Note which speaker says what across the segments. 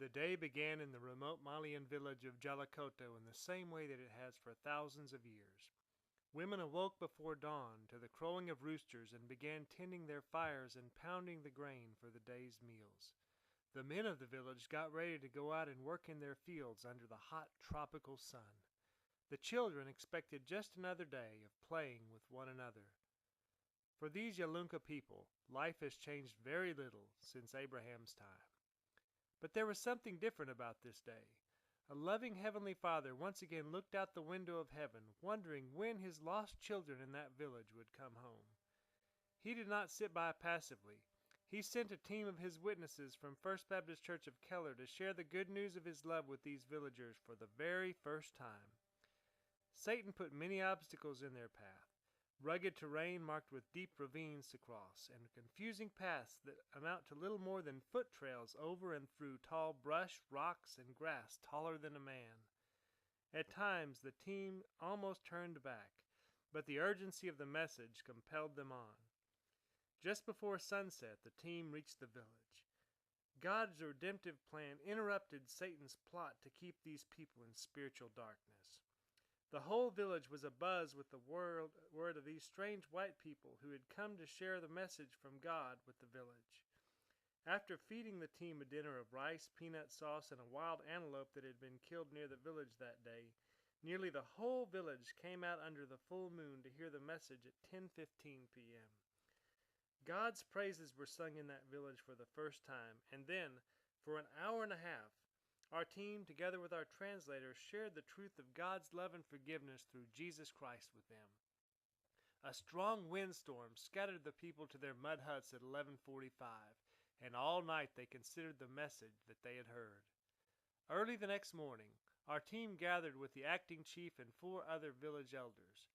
Speaker 1: The day began in the remote Malian village of Jalakoto in the same way that it has for thousands of years. Women awoke before dawn to the crowing of roosters and began tending their fires and pounding the grain for the day's meals. The men of the village got ready to go out and work in their fields under the hot tropical sun. The children expected just another day of playing with one another. For these Yalunka people, life has changed very little since Abraham's time. But there was something different about this day. A loving Heavenly Father once again looked out the window of heaven, wondering when His lost children in that village would come home. He did not sit by passively. He sent a team of His witnesses from First Baptist Church of Keller to share the good news of His love with these villagers for the very first time. Satan put many obstacles in their path. Rugged terrain marked with deep ravines to cross, and confusing paths that amount to little more than foot trails over and through tall brush, rocks, and grass taller than a man. At times the team almost turned back, but the urgency of the message compelled them on. Just before sunset, the team reached the village. God's redemptive plan interrupted Satan's plot to keep these people in spiritual darkness. The whole village was abuzz with the word of these strange white people who had come to share the message from God with the village. After feeding the team a dinner of rice, peanut sauce, and a wild antelope that had been killed near the village that day, nearly the whole village came out under the full moon to hear the message at 10:15 p.m. God's praises were sung in that village for the first time, and then, for an hour and a half, our team, together with our translator, shared the truth of God's love and forgiveness through Jesus Christ with them. A strong windstorm scattered the people to their mud huts at 11:45, and all night they considered the message that they had heard. Early the next morning, our team gathered with the acting chief and 4 other village elders.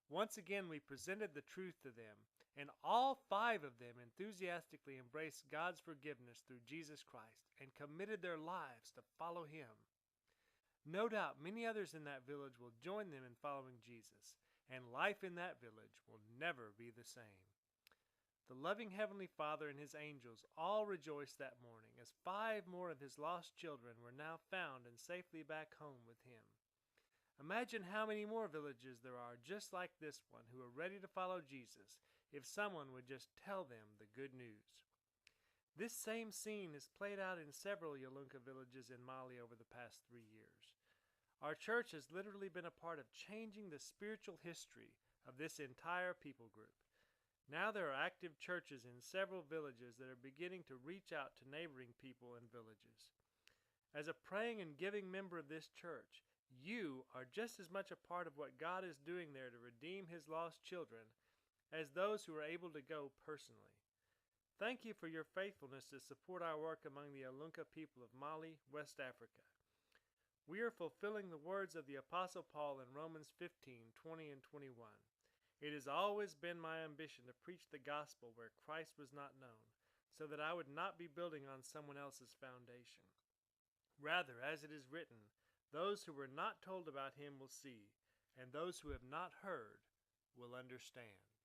Speaker 1: Once again we presented the truth to them, and all 5 of them enthusiastically embraced God's forgiveness through Jesus Christ and committed their lives to follow Him. No doubt many others in that village will join them in following Jesus, and life in that village will never be the same. The loving Heavenly Father and His angels all rejoiced that morning as 5 more of His lost children were now found and safely back home with Him. Imagine how many more villages there are just like this one who are ready to follow Jesus if someone would just tell them the good news. This same scene is played out in several Yalunka villages in Mali over the past 3 years. Our church has literally been a part of changing the spiritual history of this entire people group. Now there are active churches in several villages that are beginning to reach out to neighboring people and villages. As a praying and giving member of this church, you are just as much a part of what God is doing there to redeem His lost children as those who are able to go personally. Thank you for your faithfulness to support our work among the Yalunka people of Mali, West Africa. We are fulfilling the words of the Apostle Paul in Romans 15:20 and 21. It has always been my ambition to preach the gospel where Christ was not known, so that I would not be building on someone else's foundation. Rather, as it is written, those who were not told about Him will see, and those who have not heard will understand.